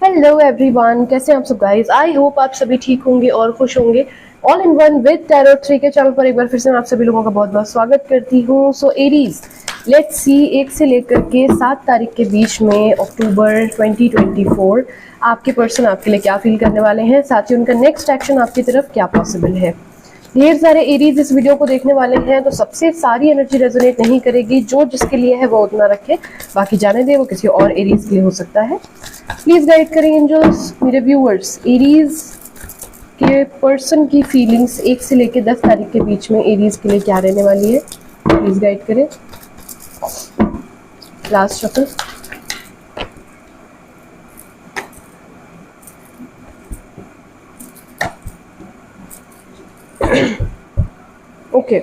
Hello everyone, कैसे हैं आप सब गाइस। आई होप आप सभी ठीक होंगे और खुश होंगे। All in one with tarot 3 के चैनल पर एक बार फिर से मैं आप सभी लोगों का बहुत बहुत स्वागत करती हूँ। सो एरीज, लेट्स सी 1 से लेकर के 7 तारीख के बीच में अक्टूबर 2024 आपके पर्सन आपके लिए क्या फील करने वाले हैं, साथ ही उनका नेक्स्ट एक्शन आपकी तरफ क्या पॉसिबल है। ढेर सारे एरीज इस वीडियो को देखने वाले हैं, तो सबसे सारी एनर्जी रेजोनेट नहीं करेगी। जो जिसके लिए है वो उतना रखे, बाकी जाने दे वो किसी और एरीज के लिए हो सकता है। प्लीज गाइड करें एंजल्स मेरे व्यूअर्स, एरीज के पर्सन की फीलिंग्स 1 से लेकर 10 तारीख के बीच में एरीज के लिए क्या रहने वाली है। प्लीज गाइड करें। Last shuffle. ओके,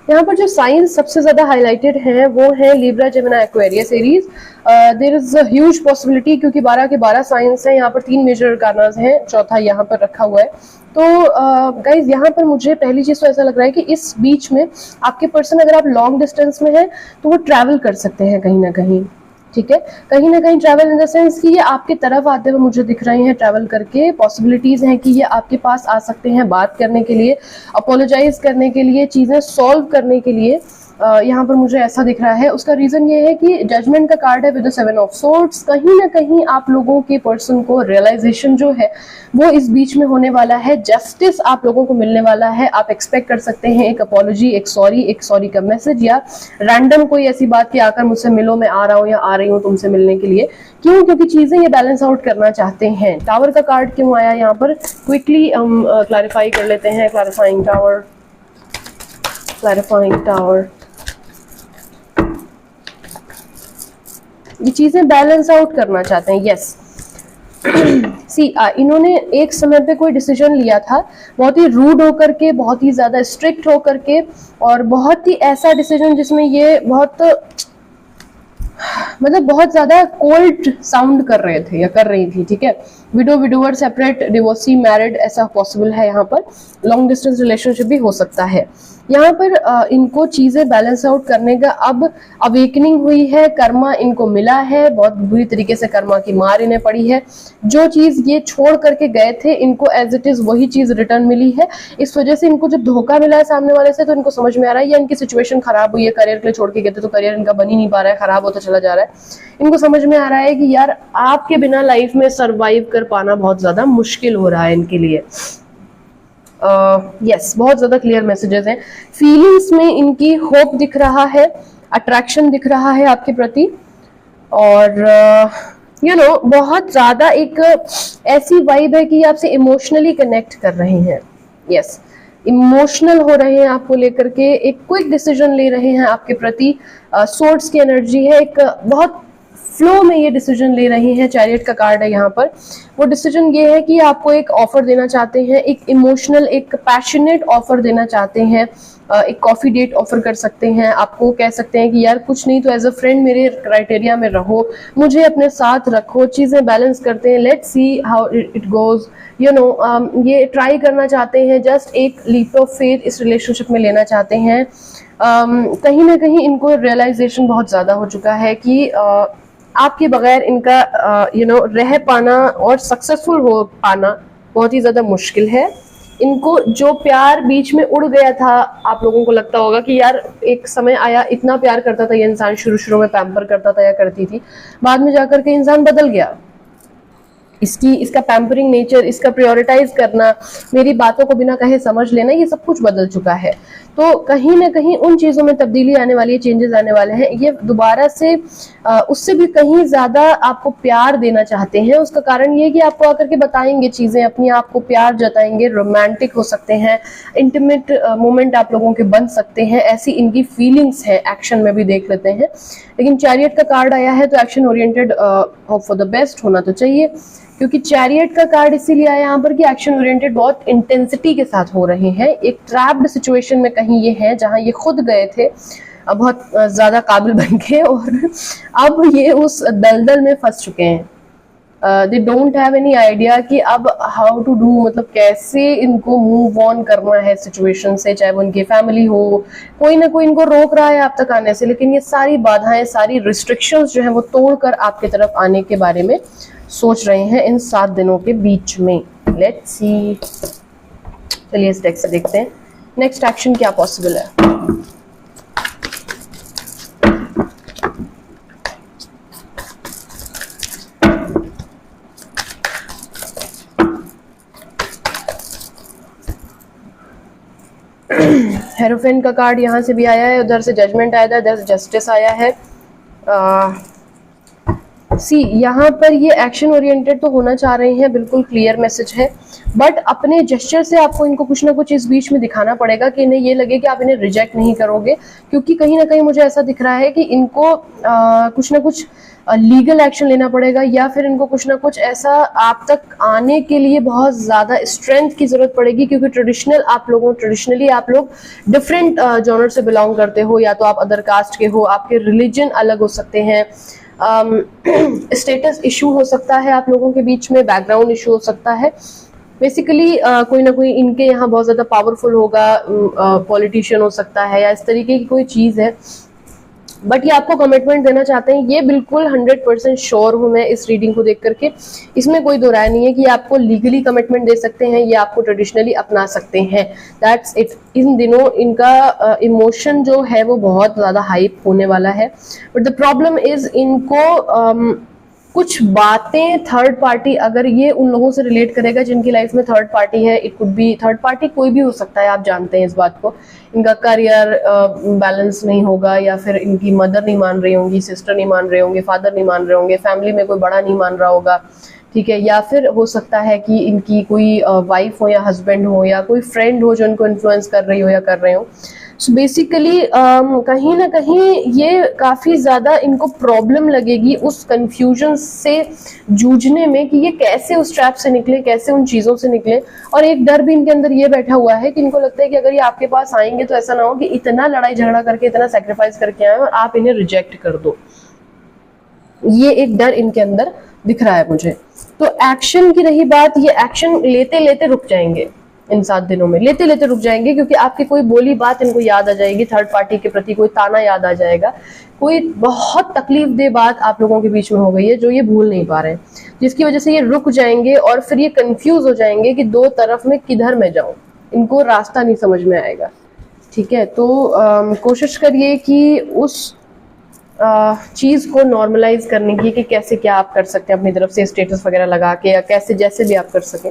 यहाँ पर जो साइंस सबसे ज्यादा हाईलाइटेड हैं वो है Libra, Gemini, Aquarius, Aries. There is a huge possibility, क्योंकि 12 के 12 साइंस हैं। यहाँ पर 3 मेजर अरकानास हैं, चौथा यहाँ पर रखा हुआ है। तो गाइज यहाँ पर मुझे पहली चीज तो ऐसा लग रहा है कि इस बीच में आपके पर्सन, अगर आप लॉन्ग डिस्टेंस में हैं तो वो ट्रैवल कर सकते हैं कहीं ना कहीं। ठीक है, कहीं ना कहीं ट्रैवल इन द सेंस कि ये आपके तरफ आते हुए मुझे दिख रहे हैं ट्रैवल करके। पॉसिबिलिटीज हैं कि ये आपके पास आ सकते हैं बात करने के लिए, अपोलोजाइज करने के लिए, चीजें सॉल्व करने के लिए। यहाँ पर मुझे ऐसा दिख रहा है। उसका रीजन ये है कि जजमेंट का कार्ड है विद द 7 ऑफ सोर्ड्स। कहीं ना कहीं आप लोगों के पर्सन को रियलाइजेशन जो है वो इस बीच में होने वाला है। जस्टिस आप लोगों को मिलने वाला है। आप एक्सपेक्ट कर सकते हैं एक अपॉलॉजी, एक सॉरी का मैसेज, या रैंडम कोई ऐसी बात कि आकर मुझसे मिलो, मैं आ रहा हूँ या आ रही हूँ तुमसे मिलने के लिए। क्यों? क्योंकि चीजें ये बैलेंस आउट करना चाहते हैं। टावर का कार्ड क्यों आया यहाँ पर, क्विकली हम क्लैरिफाई कर लेते हैं। Clarifying tower, clarifying tower. ये चीजें बैलेंस आउट करना चाहते हैं। यस सी इन्होंने एक समय पे कोई डिसीजन लिया था, बहुत ही रूड होकर के, बहुत ही ज्यादा स्ट्रिक्ट होकर के, और बहुत ही ऐसा डिसीजन जिसमें ये बहुत बहुत ज्यादा कोल्ड साउंड कर रहे थे या कर रही थी। ठीक है, window, widower, separate, divorcee, married, ऐसा पॉसिबल है। यहाँ पर लॉन्ग डिस्टेंस रिलेशनशिप भी हो सकता है। यहाँ पर इनको चीजें बैलेंस आउट करने का अब अवेकनिंग हुई है। कर्मा इनको मिला है, बहुत बुरी तरीके से कर्मा की मार इन्हें पड़ी है। जो चीज ये छोड़ करके गए थे, इनको एज इट इज वही चीज रिटर्न मिली है। इस वजह से इनको जब धोखा मिला है सामने वाले से, तो इनको समझ में आ रहा है या इनकी सिचुएशन खराब हुई है। करियर के लिए छोड़ के गए थे तो करियर इनका बन ही नहीं पा रहा है, खराब होता चला जा रहा है। इनको समझ में आ रहा है कि यार आपके बिना लाइफ में सर्वाइव कर पाना बहुत ज्यादा मुश्किल हो रहा है इनके लिए। यस, बहुत ज्यादा क्लियर मैसेजेस हैं। फीलिंग्स में इनकी होप दिख रहा है, अट्रैक्शन दिख रहा है आपके प्रति, और बहुत ज्यादा एक ऐसी वाइब है कि आपसे इमोशनली कनेक्ट कर रहे हैं। यस, इमोशनल हो रहे हैं आपको लेकर के, एक क्विक डिसीजन ले रहे हैं आपके प्रति। सोर्ड्स की एनर्जी है, एक बहुत फ्लो में ये डिसीजन ले रही हैं। चैरियट का कार्ड है यहाँ पर। वो डिसीजन ये है कि आपको एक ऑफर देना चाहते हैं, एक इमोशनल, एक पैशनेट ऑफर देना चाहते हैं। एक कॉफी डेट ऑफर कर सकते हैं। आपको कह सकते हैं कि यार कुछ नहीं तो एज अ फ्रेंड मेरे क्राइटेरिया में रहो, मुझे अपने साथ रखो, चीजें बैलेंस करते हैं, let's see how it goes. ये ट्राई करना चाहते हैं, जस्ट एक लीप ऑफ फेथ इस रिलेशनशिप में लेना चाहते हैं। कहीं ना कहीं इनको रियलाइजेशन बहुत ज्यादा हो चुका है कि आपके बगैर इनका रह पाना और सक्सेसफुल हो पाना बहुत ही ज्यादा मुश्किल है। इनको जो प्यार बीच में उड़ गया था, आप लोगों को लगता होगा कि यार एक समय आया, इतना प्यार करता था ये इंसान, शुरू में पैम्पर करता था या करती थी, बाद में जाकर के इंसान बदल गया। इसका पैम्परिंग नेचर, इसका प्रायोरिटाइज करना, मेरी बातों को बिना कहे समझ लेना, ये सब कुछ बदल चुका है। तो कहीं ना कहीं उन चीजों में तब्दीली आने वाली है, चेंजेस आने वाले हैं। ये दोबारा से उससे भी कहीं ज्यादा आपको प्यार देना चाहते हैं। उसका कारण ये है कि आपको आकर के बताएंगे चीजें, अपनी आपको प्यार जताएंगे, रोमांटिक हो सकते हैं, इंटीमेट मोमेंट आप लोगों के बन सकते हैं, ऐसी इनकी फीलिंग्स है। एक्शन में भी देख लेते हैं, लेकिन चैरियट का कार्ड आया है तो action oriented, hope for the best होना तो चाहिए, क्योंकि चैरियट का कार्ड इसीलिए आया यहाँ पर कि एक्शन ओरिएंटेड बहुत इंटेंसिटी के साथ हो रहे हैं। एक ट्रैप्ड सिचुएशन में कहीं ये हैं जहां ये खुद गए थे बहुत ज्यादा काबिल बन के, और अब ये उस दलदल में फंस चुके हैं। They don't have any idea कि अब हाउ टू डू, मतलब कैसे इनको मूव ऑन करना है सिचुएशन से। चाहे वो उनकी फैमिली हो, कोई ना कोई इनको रोक रहा है आप तक आने से, लेकिन ये सारी बाधाएं, सारी रिस्ट्रिक्शंस जो है वो तोड़कर आपकी तरफ आने के बारे में सोच रहे हैं इन 7 दिनों के बीच में। लेट्स सी, चलिए इस डेक से देखते हैं नेक्स्ट एक्शन क्या पॉसिबल है। हेरोफेन का कार्ड यहाँ से भी आया है, उधर से जजमेंट आया था, इधर से जस्टिस आया है। सी यहाँ पर ये एक्शन ओरिएंटेड तो होना चाह रहे हैं, बिल्कुल क्लियर मैसेज है, बट अपने जेस्चर से आपको इनको कुछ ना कुछ इस बीच में दिखाना पड़ेगा कि इन्हें ये लगे कि आप इन्हें रिजेक्ट नहीं करोगे, क्योंकि कहीं ना कहीं मुझे ऐसा दिख रहा है कि इनको कुछ ना कुछ लीगल एक्शन लेना पड़ेगा, या फिर इनको कुछ ना कुछ ऐसा आप तक आने के लिए बहुत ज्यादा स्ट्रेंथ की जरूरत पड़ेगी, क्योंकि ट्रेडिशनली आप लोग डिफरेंट जॉनर से बिलोंग करते हो, या तो आप अदर कास्ट के हो, आपके रिलीजन अलग हो सकते हैं, स्टेटस इशू हो सकता है आप लोगों के बीच में, बैकग्राउंड इशू हो सकता है। बेसिकली कोई ना कोई इनके यहाँ बहुत ज्यादा पावरफुल होगा, पॉलिटिशियन हो सकता है, या इस तरीके की कोई चीज है, बट ये आपको कमिटमेंट देना चाहते हैं, ये बिल्कुल 100% श्योर हूं मैं इस रीडिंग को देख करके। इसमें कोई दो राय नहीं है कि आपको लीगली कमिटमेंट दे सकते हैं, ये आपको ट्रेडिशनली अपना सकते हैं। That's it. इन दिनों इनका इमोशन जो है वो बहुत ज्यादा हाइप होने वाला है, बट द प्रॉब्लम इज इनको कुछ बातें थर्ड पार्टी, अगर ये उन लोगों से रिलेट करेगा जिनकी लाइफ में थर्ड पार्टी है, it could be third party कोई भी हो सकता है, आप जानते हैं इस बात को। इनका करियर बैलेंस नहीं होगा, या फिर इनकी मदर नहीं मान रही होंगी, सिस्टर नहीं मान रहे होंगे, फादर नहीं मान रहे होंगे, फैमिली में कोई बड़ा नहीं मान रहा होगा, ठीक है, या फिर हो सकता है कि इनकी कोई वाइफ हो या हस्बैंड हो, या कोई फ्रेंड हो जो इनको इन्फ्लुएंस कर रही हो या कर रहे हो। सो बेसिकली कहीं ना कहीं ये काफी ज्यादा इनको प्रॉब्लम लगेगी उस कंफ्यूजन से जूझने में कि ये कैसे उस ट्रैप से निकले, कैसे उन चीजों से निकले। और एक डर भी इनके अंदर ये बैठा हुआ है कि इनको लगता है कि अगर ये आपके पास आएंगे तो ऐसा ना हो कि इतना लड़ाई झगड़ा करके, इतना सेक्रीफाइस करके आए और आप इन्हें रिजेक्ट कर दो। ये एक डर इनके अंदर दिख रहा है मुझे। तो एक्शन की रही बात, ये एक्शन लेते लेते रुक जाएंगे, इन 7 दिनों में लेते लेते रुक जाएंगे, क्योंकि आपकी कोई बोली बात इनको याद आ जाएगी, थर्ड पार्टी के प्रति कोई ताना याद आ जाएगा, कोई बहुत तकलीफ दे बात आप लोगों के बीच में हो गई है जो ये भूल नहीं पा रहे हैं, जिसकी वजह से ये रुक जाएंगे और फिर ये कंफ्यूज हो जाएंगे कि दो तरफ में किधर मैं जाऊं, इनको रास्ता नहीं समझ में आएगा। ठीक है, तो कोशिश करिए कि उस चीज को नॉर्मलाइज करने की कि कैसे क्या आप कर सकते हैं अपनी तरफ से, स्टेटस वगैरह लगा के, या कैसे जैसे भी आप कर सकें।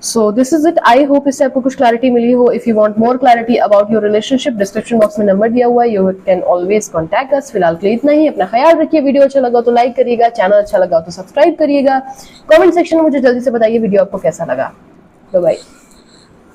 So this is it. I hope इससे आपको कुछ क्लैरिटी मिली हो। If you want more clarity about your relationship, description box में नंबर दिया हुआ है, you can always contact us. फिलहाल के लिए इतना ही। अपना ख्याल रखिए। वीडियो अच्छा लगा तो लाइक करिएगा, चैनल अच्छा लगा तो सब्सक्राइब करिएगा। कमेंट सेक्शन में मुझे जल्दी से बताइए वीडियो आपको कैसा लगा। Bye bye.